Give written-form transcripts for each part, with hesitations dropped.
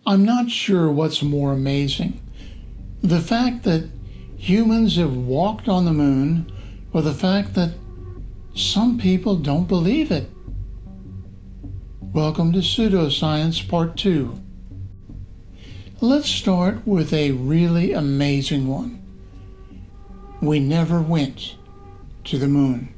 I'm not sure what's more amazing, the fact that humans have walked on the moon, or the fact that some people don't believe it. Welcome to Pseudoscience Part 2. Let's start with a really amazing one. We never went to the moon.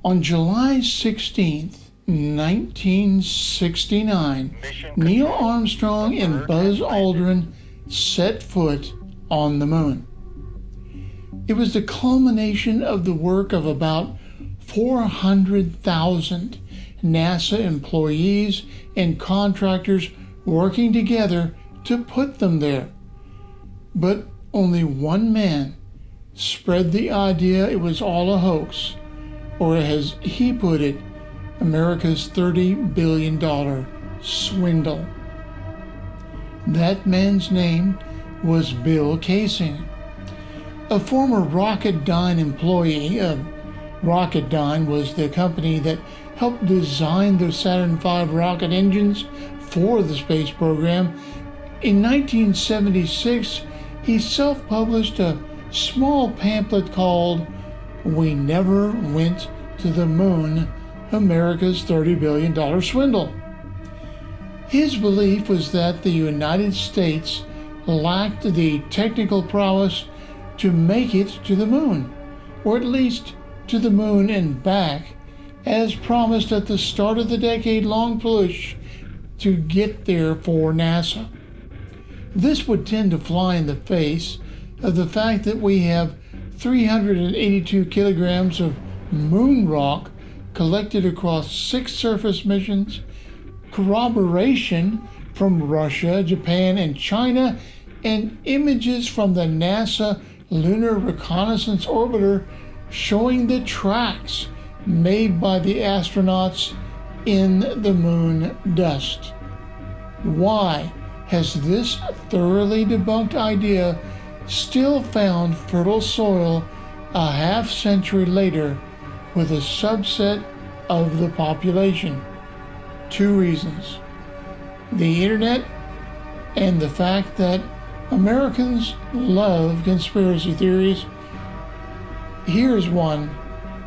On July 16th, 1969, Neil Armstrong and Buzz Aldrin set foot on the moon. It was the culmination of the work of about 400,000 NASA employees and contractors working together to put them there. But only one man spread the idea it was all a hoax, or as he put it, America's $30 billion swindle. That man's name was Bill Casing, a former Rocketdyne employee. Rocketdyne was the company that helped design the Saturn V rocket engines for the space program. In 1976, he self-published a small pamphlet called "We Never Went to the Moon, America's $30 billion Swindle." His belief was that the United States lacked the technical prowess to make it to the moon, or at least to the moon and back, as promised at the start of the decade-long push to get there for NASA. This would tend to fly in the face of the fact that we have 382 kilograms of moon rock collected across 6 surface missions, corroboration from Russia, Japan, and China, and images from the NASA Lunar Reconnaissance Orbiter showing the tracks made by the astronauts in the moon dust. Why has this thoroughly debunked idea still found fertile soil a half-century later with a subset of the population? 2 reasons: the internet and the fact that Americans love conspiracy theories. Here's one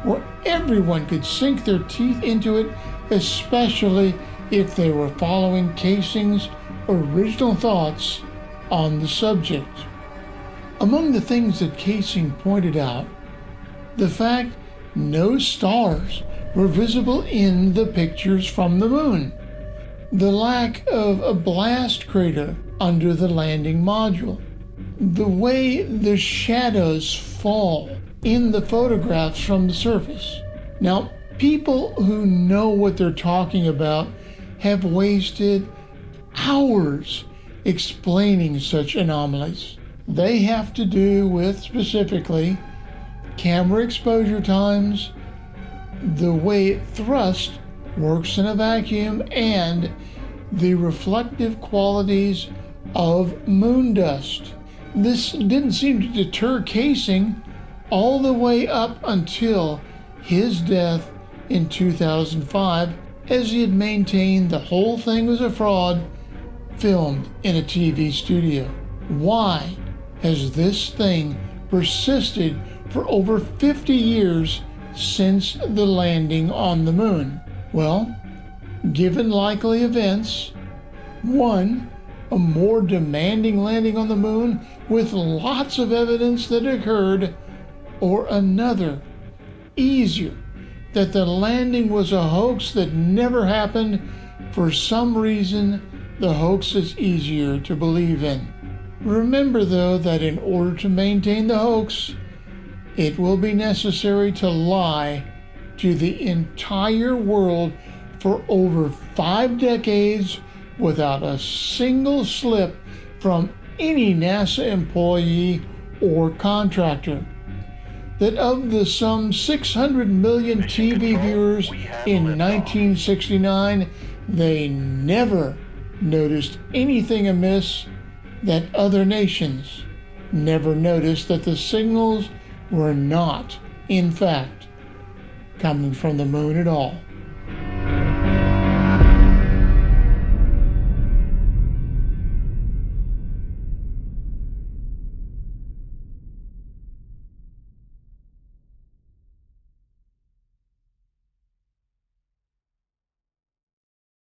where everyone could sink their teeth into it, especially if they were following Casing's original thoughts on the subject. Among the things that Casing pointed out, the fact no stars were visible in the pictures from the moon, the lack of a blast crater under the landing module, the way the shadows fall in the photographs from the surface. Now, people who know what they're talking about have wasted hours explaining such anomalies. They have to do with, specifically, camera exposure times, the way thrust works in a vacuum, and the reflective qualities of moon dust. This didn't seem to deter Casing all the way up until his death in 2005, as he had maintained the whole thing was a fraud filmed in a TV studio. Why has this thing persisted for over 50 years since the landing on the moon? Well, given likely events: 1, a more demanding landing on the moon with lots of evidence that occurred, or another, easier, that the landing was a hoax that never happened. For some reason, the hoax is easier to believe in. Remember, though, that in order to maintain the hoax, it will be necessary to lie to the entire world for over 5 decades without a single slip from any NASA employee or contractor. That of the some 600 million TV viewers in 1969, they never noticed anything amiss, that other nations never noticed that the signals were not, in fact, coming from the moon at all.